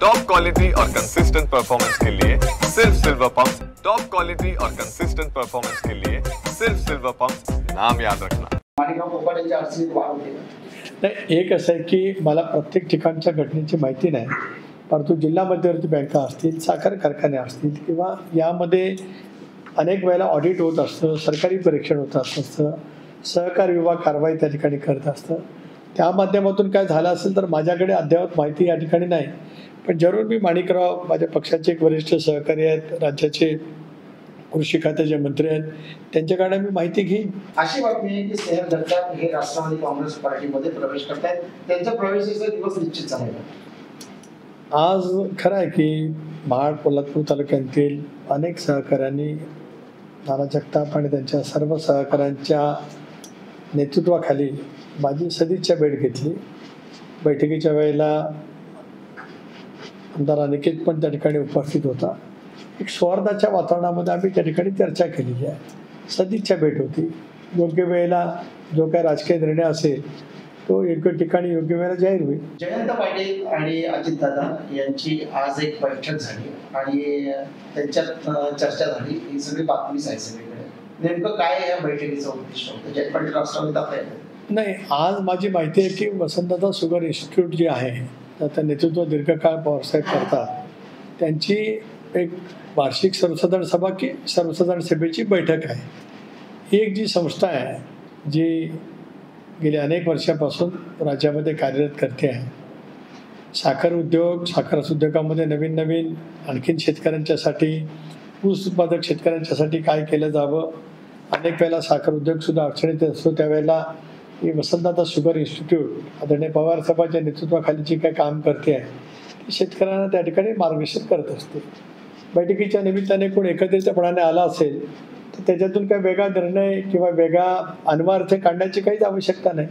Top quality और consistent performance के लिए सिर्फ सिल्वर पंप्स। टॉप क्वालिटी और कंसिस्टेंट परफॉर्मेंस के लिए सिर्फ सिल्वर पंप्स, नाम याद रखना। नाही, एक असं आहे की मला प्रत्येक ठिकाणच्या घटनेची माहिती नाही, परंतु जिल्हा मध्यवर्ती बँका असतील, साखर कारखाने असतील किंवा यामध्ये अनेक वेळेला ऑडिट होत असतं, सरकारी परीक्षण होत असतं, सहकार विभाग कारवाई त्या ठिकाणी करत असतं. त्या माध्यमातून काय झालं असेल तर माझ्याकडे अद्ययावत माहिती या ठिकाणी नाही, पण जरूर मी माणिकराव, माझ्या पक्षाचे एक वरिष्ठ सहकारी आहेत, राज्याचे कृषी खात्याचे मंत्री आहेत, त्यांच्याकडे मी माहिती घेईन. अशी बातमी आहे की स्नेहल जगताप हे राष्ट्रवादी काँग्रेस पार्टीमध्ये प्रवेश करतायत, त्यांच्या प्रवेशाचा दिवस निश्चित झाला. आज खरं आहे की महाड पोलादपूर तालुक्यातील अनेक सहकाऱ्यांनी नाना जगताप आणि त्यांच्या सर्व सहकाऱ्यांच्या नेतृत्वाखाली माझी सदिच्छा भेट घेतली. बैठकीच्या वेळेला आमदार अनिकेत पण त्या ठिकाणी उपस्थित होता. एक सौहार्दाच्या वातावरणामध्ये आम्ही त्या ठिकाणी चर्चा केलेली आहे. सदिच्छा भेट होती. योग्य वेळेला जो काही राजकीय निर्णय असेल तो योग्य ठिकाणी योग्य वेळेला जाहीर होईल. जयंत पाटील आणि अजितदादा यांची आज एक बैठक झाली आणि त्यांच्यात चर्चा झाली. ही सगळी बातमीच आहे सगळीकडे. नेमकं काय या बैठकीचं उद्दिष्ट होतं? जयंत पाटील राष्ट्रवादीत आपल्या नाही, आज माझी माहिती आहे की वसंतदादा शुगर इन्स्टिट्यूट जे आहे त्याचं नेतृत्व दीर्घकाळ पवारसाहेब करतात. त्यांची एक वार्षिक सर्वसाधारण सभा की सर्वसाधारण सभेची बैठक आहे. ही एक जी संस्था आहे जी गेल्या अनेक वर्षापासून राज्यामध्ये कार्यरत करते आहे. साखर उद्योगामध्ये नवीन नवीन आणखीन शेतकऱ्यांच्यासाठी, ऊस उत्पादक शेतकऱ्यांच्यासाठी काय केलं जावं. अनेक वेळेला साखर उद्योगसुद्धा अडचणीत असतो. त्यावेळेला ही वसंतदादा शुगर इन्स्टिट्यूट आदरणीय पवार साहेबांच्या नेतृत्वाखाली जी काय काम करते आहे ती शेतकऱ्यांना त्या ठिकाणी मार्गदर्शन करत असते. बैठकीच्या निमित्ताने कोण एकत्रितपणाने आला असेल तर त्याच्यातून काही वेगळा निर्णय किंवा वेगळा अन्वयार्थ काढण्याची काहीच आवश्यकता नाही.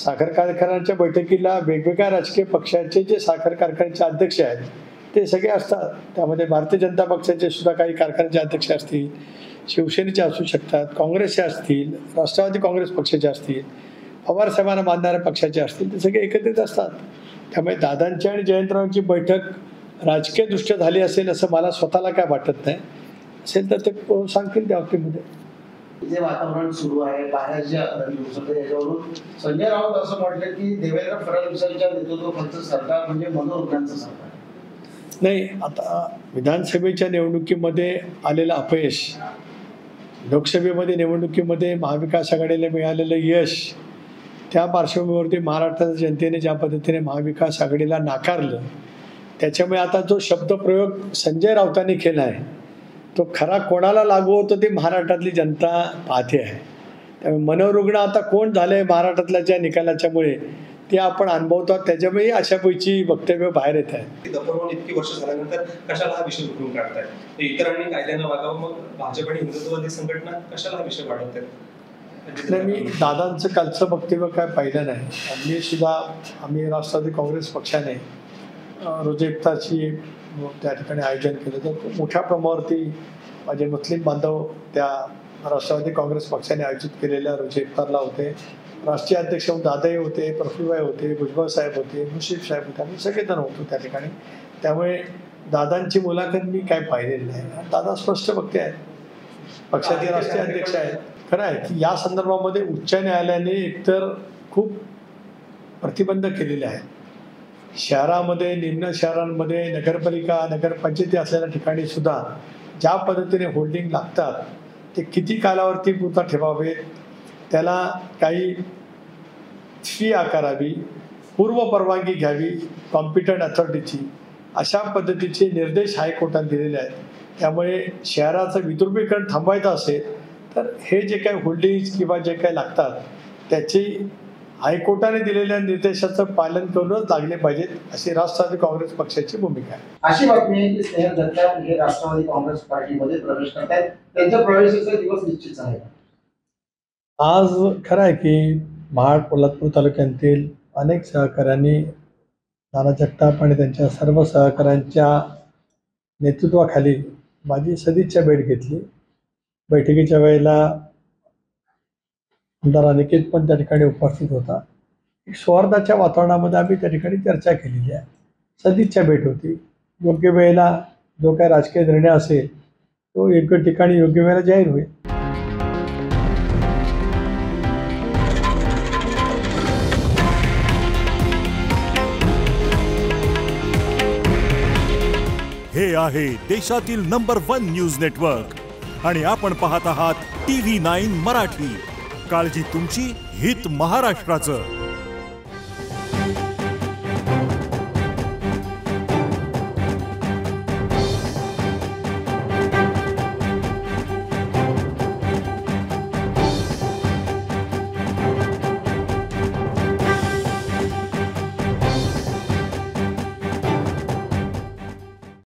साखर कारखान्यांच्या बैठकीला वेगवेगळ्या राजकीय पक्षाचे जे साखर कारखान्याचे अध्यक्ष आहेत ते सगळे असतात. त्यामध्ये भारतीय जनता पक्षाचे सुद्धा काही कारखान्याचे अध्यक्ष असतील, शिवसेनेचे असू शकतात, काँग्रेसचे असतील, राष्ट्रवादी काँग्रेस पक्षाचे असतील, पवार साहेबांना मानणाऱ्या पक्षाचे असतील, ते सगळे एकत्रित असतात. त्यामुळे दादांची आणि जयंतरावांची बैठक राजकीयदृष्ट्या झाली असेल असं मला स्वतःला काय वाटत नाही. असेल तर ते सांगतील त्या बाबतीमध्ये. जे वातावरण सुरू आहे बाहेरच्या याच्यावरून संजय राऊत असं म्हटलं की देवेंद्र फडणवीसांच्या नेतृत्वाखालचं सरकार म्हणजे मनोरुग्णांचं सरकार. नाही, आता विधानसभेच्या निवडणुकीमध्ये आलेलं अपयश, लोकसभेमध्ये निवडणुकीमध्ये महाविकास आघाडीला मिळालेलं यश, त्या पार्श्वभूमीवरती महाराष्ट्राच्या जनतेने ज्या पद्धतीने महाविकास आघाडीला नाकारलं, त्याच्यामुळे आता जो शब्दप्रयोग संजय राऊतांनी केला आहे तो खरा कोणाला लागू होतो ते महाराष्ट्रातली जनता पाहते आहे. त्यामुळे मनोरुग्ण आता कोण झालंय महाराष्ट्रातल्या ज्या निकालाच्यामुळे ते आपण अनुभवतो. त्याच्यामुळे अशापैकी वक्तव्य बाहेर येत आहे. दफरवून इतकी वर्ष झाल्यानंतर कशाला हा विषय उठवून काढताय? इतरांनी कायद्यानं वागावं, मग भाजप आणि हिंदुत्ववादी संघटना कशाला हा विषय वाढवतात? नाही, मी दादांचं कालचं वक्तव्य काय पाहिलं नाही. आम्ही राष्ट्रवादी काँग्रेस पक्षाने रोजे इफ्तारची त्या ठिकाणी आयोजन केलं. तर खूप मोठ्या प्रमाणावरती माझे मुस्लिम बांधव त्या राष्ट्रवादी काँग्रेस पक्षाने आयोजित केलेल्या रोजे इफ्तारला होते. राष्ट्रीय अध्यक्ष दादाही होते, प्रफुल्लभाई होते, भुजबळ साहेब होते, मुश्रीफ साहेब होते, आम्ही सगळेजण होतो त्या ठिकाणी. त्यामुळे दादांची मुलाखत मी काय पाहिलेली नाही. दादा स्पष्ट वक्ते आहेत, पक्षाचे राष्ट्रीय अध्यक्ष आहेत. खरं आहे की या संदर्भामध्ये उच्च न्यायालयाने एकतर खूप प्रतिबंध केलेले आहेत. शहरामध्ये, निम्न शहरांमध्ये, नगरपालिका, नगरपंचायती असलेल्या ठिकाणी सुद्धा ज्या पद्धतीने होल्डिंग लागतात ते किती कालावधी पुरता ठेवावे, त्याला काही फी आकारावी, पूर्व परवानगी घ्यावी कॉम्पिटंट अथॉरिटीची, अशा पद्धतीचे निर्देश हायकोर्टाने दिलेले आहेत. त्यामुळे शहराचं विद्रुपीकरण थांबवायचं असेल तर हे जे काही होल्डिंग्स किंवा जे काही लागतात त्याची हायकोर्टाने दिलेल्या निर्देशाचं पालन करूनच लागले पाहिजेत, अशी राष्ट्रवादी काँग्रेस पक्षाची भूमिका आहे. अशी बातमी आहे की स्नेहल जगताप हे राष्ट्रवादी काँग्रेस पार्टीमध्ये प्रवेश करतायत, त्यांच्या प्रवेशाचा दिवस निश्चित झाला. आज खरं आहे की महाड पोलादपूर तालुक्यातील अनेक सहकाऱ्यांनी नाना जगताप आणि त्यांच्या सर्व सहकाऱ्यांच्या नेतृत्वाखाली माझी सदिच्छा भेट घेतली. बैठकीच्या वेळेला आमदार अनिकेत पण त्या ठिकाणी उपस्थित होता. एक सौहार्दाच्या वातावरणामध्ये आम्ही त्या ठिकाणी चर्चा केलेली आहे. सदिच्छा भेट होती. योग्य वेळेला जो काय राजकीय निर्णय असेल तो योग्य ठिकाणी योग्य वेळेला जाहीर होईल. हे आहे देशातील नंबर 1 न्यूज नेटवर्क आणि आपण पाहत आहात TV9 मराठी. काळजी तुमची, हित महाराष्ट्राचं.